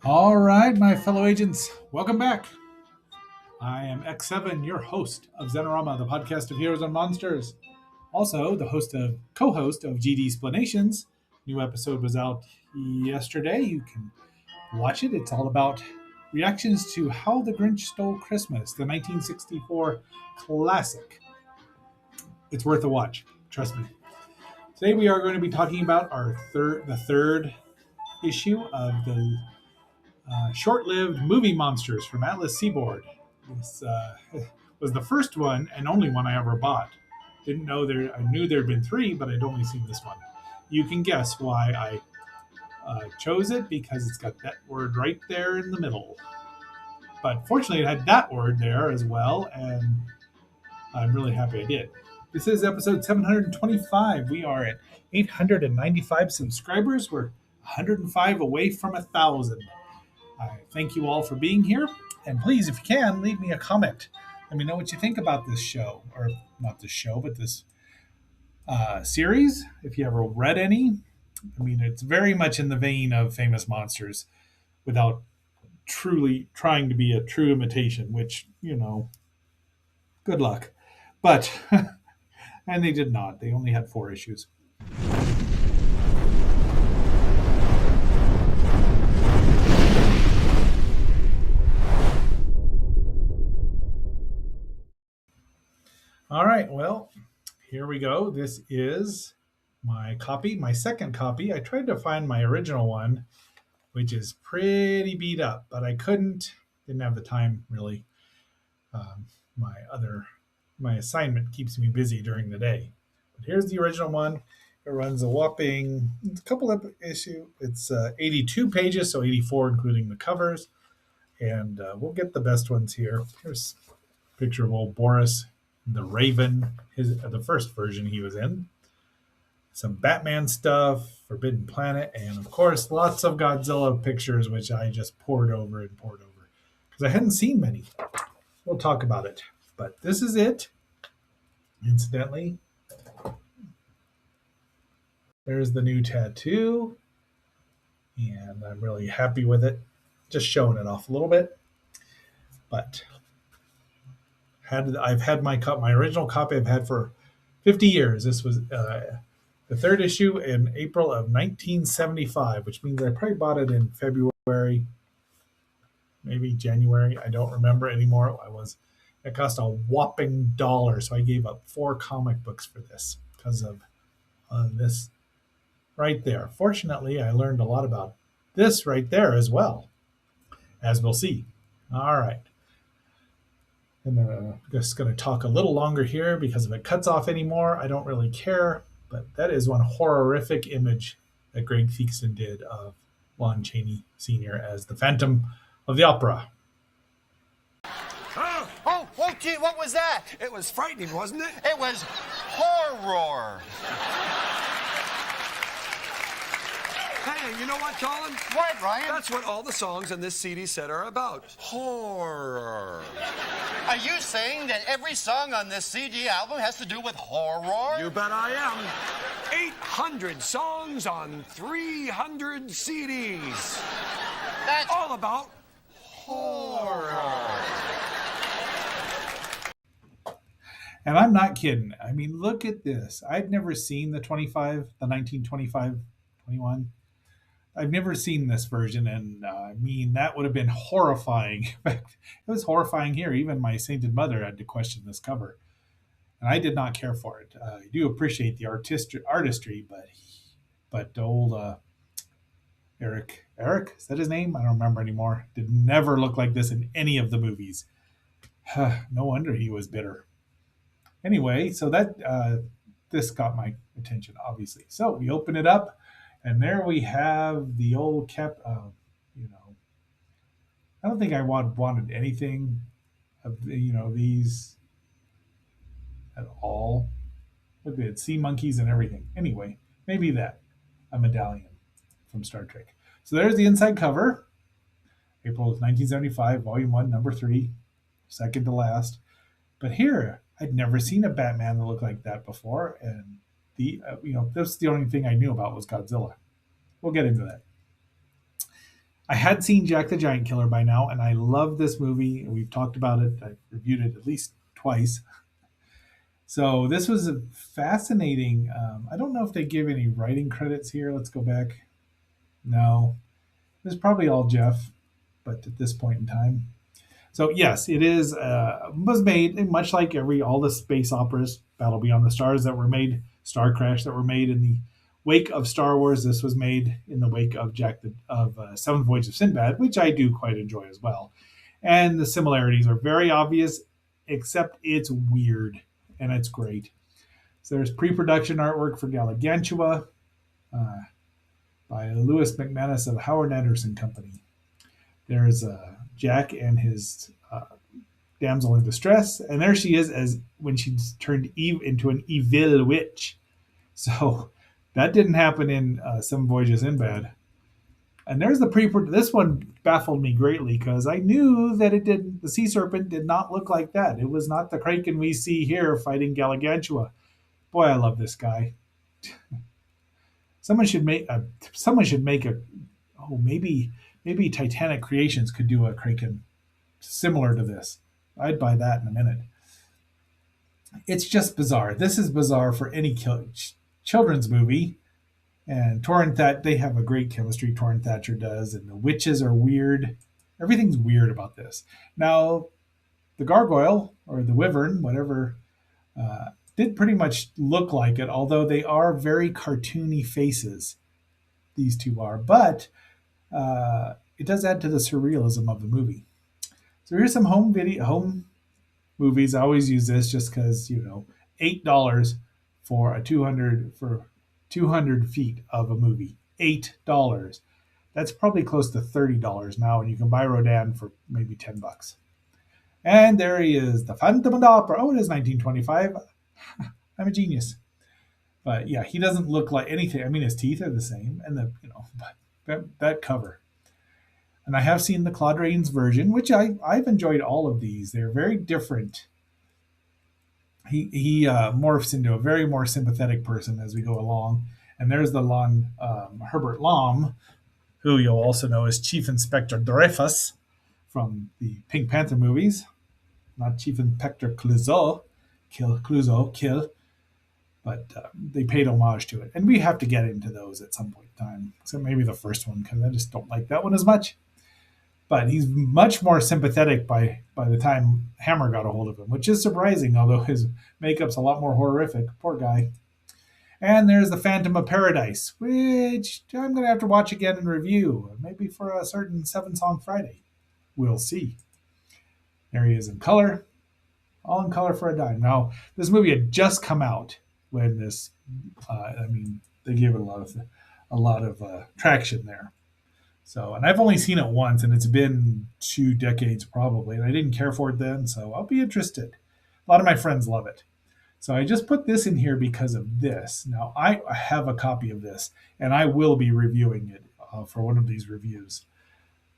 All right, my fellow agents, welcome back. I am X7, your host of Zenorama, the podcast of heroes and monsters. Also, the co-host of GD Explanations. New episode was out yesterday. You can watch it. It's all about reactions to How the Grinch Stole Christmas, the 1964 classic. It's worth a watch, trust me. Today we are going to be talking about the third issue of the short-lived movie monsters from Atlas Seaboard. This was the first one and only one I ever bought. Didn't know there. I knew there had been three, but I'd only seen this one. You can guess why I chose it, because it's got that word right there in the middle. But fortunately, it had that word there as well, and I'm really happy I did. This is episode 725. We are at 895 subscribers. We're 105 away from 1,000. I thank you all for being here. And please, if you can, leave me a comment. Let me know what you think about this show, or not this show, but this series. If you ever read any, I mean, it's very much in the vein of Famous Monsters without truly trying to be a true imitation, which, good luck. But, and they did not. They only had 4 issues. All right, well, here we go. This is my copy, my second copy. I tried to find my original one, which is pretty beat up, but I didn't have the time really. Um, my other, my assignment keeps me busy during the day. But here's the original one. It runs a whopping couple of issue. It's 82 pages, so 84 including the covers. And we'll get the best ones here. Here's a picture of old Boris the Raven, the first version he was in. Some Batman stuff, Forbidden Planet, and of course lots of Godzilla pictures, which I just poured over because I hadn't seen many. We'll talk about it, but this is it. Incidentally, there's the new tattoo, and I'm really happy with it. Just showing it off a little bit, but I've had my original copy I've had for 50 years. This was the third issue in April of 1975, which means I probably bought it in February, maybe January. I don't remember anymore. It cost a whopping $1, so I gave up 4 comic books for this because of this right there. Fortunately, I learned a lot about this right there as well, as we'll see. All right. And I'm just going to talk a little longer here because if it cuts off anymore, I don't really care. But that is one horrific image that Greg Theakston did of Lon Chaney Sr. as the Phantom of the Opera. Oh, gee, what was that? It was frightening, wasn't it? It was horror. Hey, you know what, Colin? What, Ryan? That's what all the songs in this CD set are about. Horror. Are you saying that every song on this CD album has to do with horror? You bet I am. 800 songs on 300 CDs. That's all about horror. And I'm not kidding. I mean, look at this. I've never seen the 1925, 21. I've never seen this version, and I mean, that would have been horrifying. In fact, it was horrifying here. Even my sainted mother had to question this cover, and I did not care for it. I do appreciate the artistry, but old Eric, is that his name? I don't remember anymore. Did never look like this in any of the movies. No wonder he was bitter. Anyway, so that this got my attention, obviously. So we open it up. And there we have the old I don't think I wanted anything of these at all. Look, they had sea monkeys and everything. Anyway, maybe a medallion from Star Trek. So there's the inside cover. April of 1975, Volume 1, Number 3, second to last. But here, I'd never seen a Batman that looked like that before, and that's the only thing I knew about was Godzilla. We'll get into that. I had seen Jack the Giant Killer by now, and I love this movie. We've talked about it. I've reviewed it at least twice. So this was a fascinating. I don't know if they give any writing credits here. Let's go back. No, it was probably all Jeff, but at this point in time. So yes, it is was made much like all the space operas, Battle Beyond the Stars that were made, Star Crash that were made in the wake of Star Wars. This was made in the wake of Seventh Voyage of Sinbad, which I do quite enjoy as well. And the similarities are very obvious, except it's weird and it's great. So there's pre-production artwork for Galagantua uh, by Louis McManus of Howard Anderson Company. There's Jack and his damsel in distress, and there she is as when she's turned Eve into an evil witch. So that didn't happen in Some Voyages in Bad. And there's the pre. This one baffled me greatly because I knew that it didn't. The sea serpent did not look like that. It was not the kraken we see here fighting Galagantua. Boy, I love this guy. Someone should make a. Someone should make a. Oh, maybe Titanic Creations could do a kraken similar to this. I'd buy that in a minute. It's just bizarre. This is bizarre for any children's movie. And Torrin Thatcher, they have a great chemistry. Torrin Thatcher does, and the witches are weird. Everything's weird about this. Now, the gargoyle or the wyvern, whatever, did pretty much look like it. Although they are very cartoony faces, these two are. But it does add to the surrealism of the movie. So here's some home movies. I always use this just because $8 for 200 feet of a movie. $8. That's probably close to $30 now, and you can buy Rodan for maybe $10. And there he is, the Phantom of the Opera. Oh, it is 1925. I'm a genius. But yeah, he doesn't look like anything. I mean, his teeth are the same, and that cover. And I have seen the Claude Rains version, which I've enjoyed all of these. They're very different. He morphs into a very more sympathetic person as we go along. And there's the Herbert Lom, who you'll also know as Chief Inspector Dreyfus from the Pink Panther movies. Not Chief Inspector Clouseau, but they paid homage to it. And we have to get into those at some point in time. So maybe the first one, because I just don't like that one as much. But he's much more sympathetic by the time Hammer got a hold of him, which is surprising, although his makeup's a lot more horrific. Poor guy. And there's the Phantom of Paradise, which I'm going to have to watch again and review, maybe for a certain 7-Song Friday. We'll see. There he is in color, all in color for a dime. Now, this movie had just come out when this, they gave it a lot of traction there. So, and I've only seen it once, and it's been 2 decades probably, and I didn't care for it then, so I'll be interested. A lot of my friends love it. So I just put this in here because of this. Now, I have a copy of this, and I will be reviewing it for one of these reviews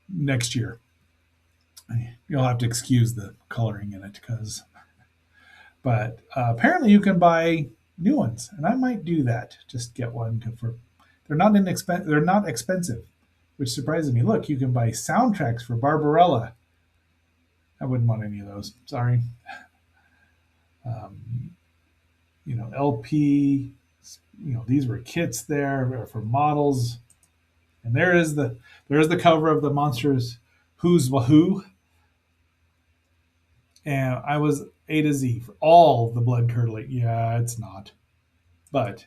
next year. You'll have to excuse the coloring in it, but apparently you can buy new ones, and I might do that. Just get one they're not expensive, which surprises me. Look, you can buy soundtracks for Barbarella. I wouldn't want any of those. Sorry. LP. These were kits there for models, and there's the cover of the Monsters Who's Wahoo. And I was A to Z for all the blood curdling. Yeah, it's not. But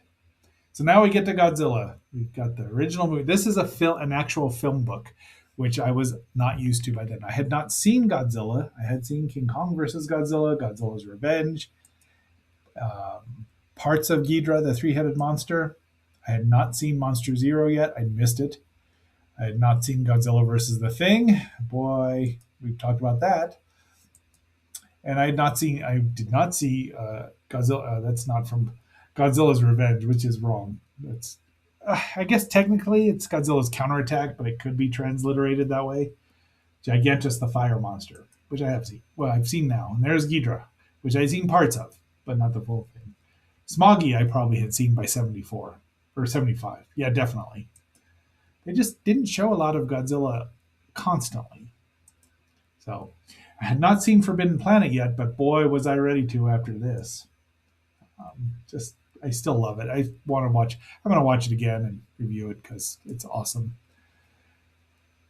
so now we get to Godzilla. We've got the original movie. This is an actual film book, which I was not used to by then. I had not seen Godzilla. I had seen King Kong versus Godzilla, Godzilla's Revenge, parts of Ghidorah, the three-headed monster. I had not seen Monster Zero yet. I missed it. I had not seen Godzilla versus the Thing. Boy, we've talked about that. And I did not see Godzilla. That's not from Godzilla's Revenge, which is wrong. That's, I guess technically it's Godzilla's Counterattack, but it could be transliterated that way. Gigantus the Fire Monster, which I have seen. Well, I've seen now. And there's Ghidorah, which I've seen parts of, but not the full thing. Smoggy I probably had seen by 74 or 75. Yeah, definitely. They just didn't show a lot of Godzilla constantly. So I had not seen Forbidden Planet yet, but boy, was I ready to after this. Just I still love it. I want to watch. I'm going to watch it again and review it because it's awesome.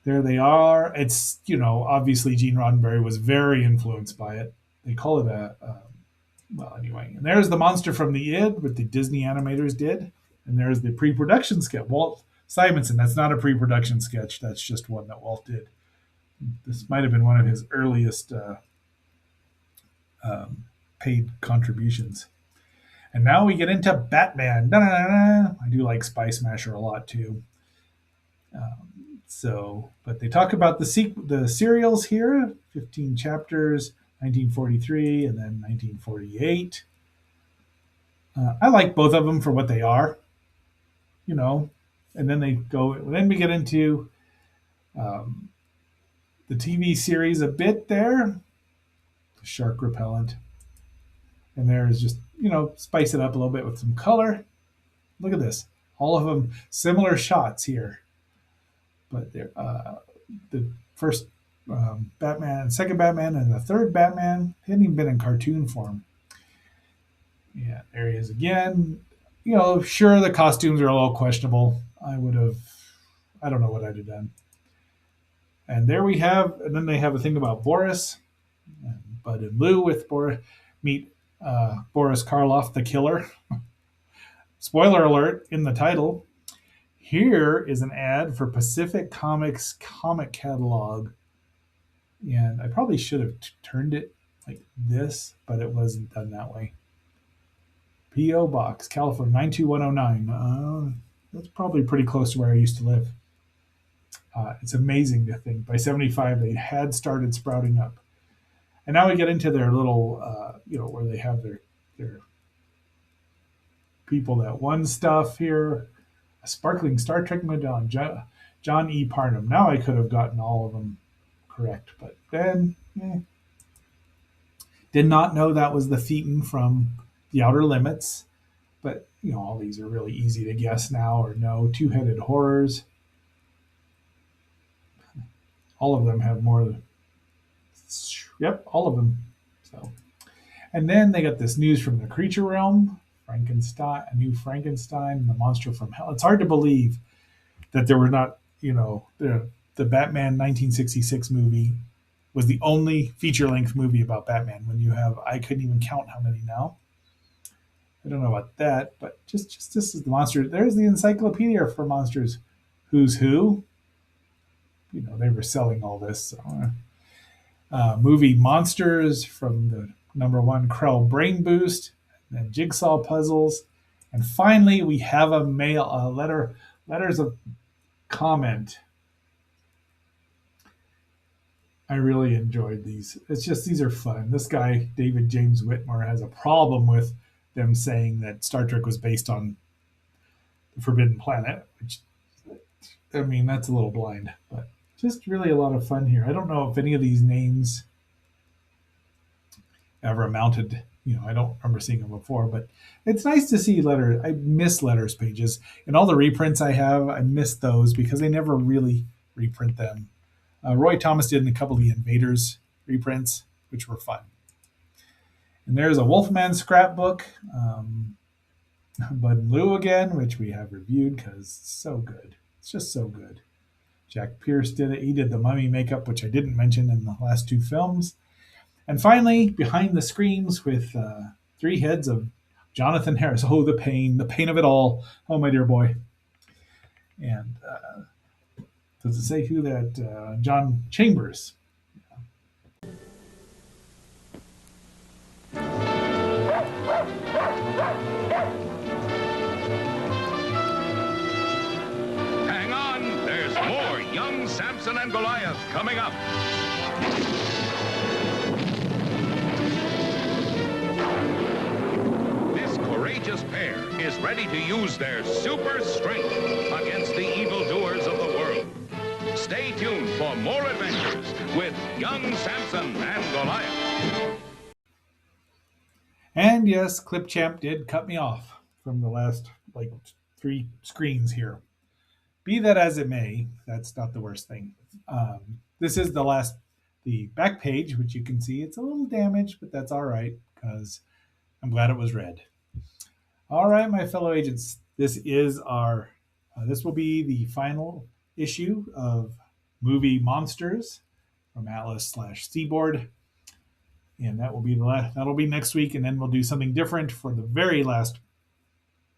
There they are. It's obviously Gene Roddenberry was very influenced by it. They call it well, anyway. And there's the monster from the id, what the Disney animators did, and there's the pre-production sketch. Walt Simonson. That's not a pre-production sketch. That's just one that Walt did. This might have been one of his earliest paid contributions. And now we get into Batman. Da-da-da-da. I do like Spy Smasher a lot too. But they talk about the serials here, 15 chapters, 1943 and then 1948. I like both of them for what they are, and then then we get into the TV series a bit there, the shark repellent. And there's just, spice it up a little bit with some color. Look at this. All of them similar shots here. But the first Batman, second Batman, and the third Batman hadn't even been in cartoon form. Yeah, there he is again. Sure, the costumes are a little questionable. I don't know what I'd have done. And there we have, and then they have a thing about Boris, and Bud and Lou with Boris meet Boris Karloff, the killer. Spoiler alert in the title. Here is an ad for Pacific Comics comic catalog. And I probably should have turned it like this, but it wasn't done that way. P.O. Box, California, 92109. That's probably pretty close to where I used to live. It's amazing to think by 75 they had started sprouting up. And now we get into their little, where they have their people that won stuff here. A sparkling Star Trek medallion, John E. Parnham. Now I could have gotten all of them correct, but then did not know that was the Thetan from The Outer Limits. But all these are really easy to guess now or know. Two-headed horrors. All of them have more. Yep, all of them. So, and then they got this news from the creature realm. Frankenstein, a new Frankenstein, the monster from hell. It's hard to believe that there were not, the Batman 1966 movie was the only feature-length movie about Batman. When you have, I couldn't even count how many now. I don't know about that, but just this is the monster. There's the encyclopedia for monsters. Who's who? They were selling all this. So, movie Monsters from the #1 Krell Brain Boost, and Jigsaw Puzzles, and finally we have a letters of comment. I really enjoyed these. It's just these are fun. This guy David James Whitmore has a problem with them saying that Star Trek was based on the Forbidden Planet, which that's a little blind, but just really a lot of fun here. I don't know if any of these names ever amounted. I don't remember seeing them before, but it's nice to see letters. I miss letters pages. And all the reprints I have, I miss those because they never really reprint them. Roy Thomas did in a couple of the Invaders reprints, which were fun. And there's a Wolfman scrapbook, Bud and Lou again, which we have reviewed because it's so good. It's just so good. Jack Pierce did it. He did the mummy makeup, which I didn't mention in the last two films. And finally, Behind the Screams with 3 heads of Jonathan Harris. Oh, the pain of it all. Oh, my dear boy. And does it say who that? John Chambers. Hang on, there's more Young Samson and Goliath coming up. This courageous pair is ready to use their super strength against the evildoers of the world. Stay tuned for more adventures with Young Samson and Goliath. And yes, Clipchamp did cut me off from the last 3 screens here. Be that as it may, that's not the worst thing. This is the back page, which you can see. It's a little damaged, but that's all right because I'm glad it was read. All right, my fellow agents, this will be the final issue of movie Monsters from Atlas/Seaboard, and that'll be next week, and then we'll do something different for the very last,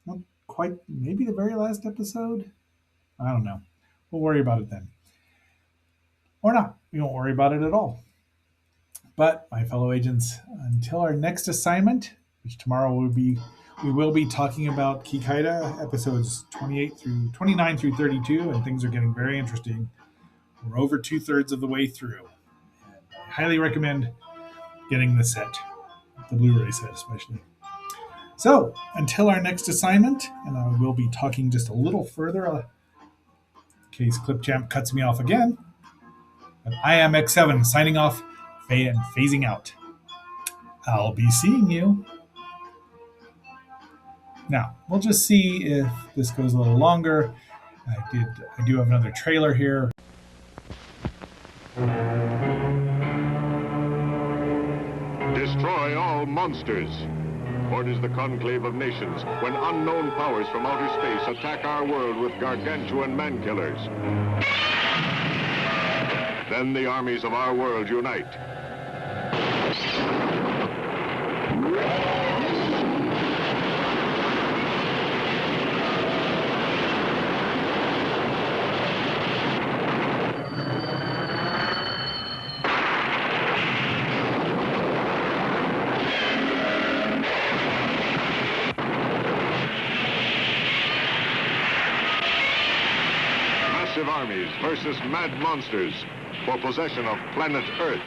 not quite, maybe the very last episode. I don't know. We'll worry about it then, or not. We won't worry about it at all. But my fellow agents, until our next assignment, which tomorrow we will be talking about Kikaida episodes 29 through 32, and things are getting very interesting. We're over 2/3 of the way through. And I highly recommend getting the set, the Blu-ray set especially. So until our next assignment, and I will be talking just a little further, in case Clipchamp cuts me off again. But I am X7 signing off and phasing out. I'll be seeing you. Now, we'll just see if this goes a little longer. I do have another trailer here. Destroy all monsters. Or it is the conclave of nations when unknown powers from outer space attack our world with gargantuan man-killers. Then the armies of our world unite. Massive armies versus mad monsters for possession of planet Earth.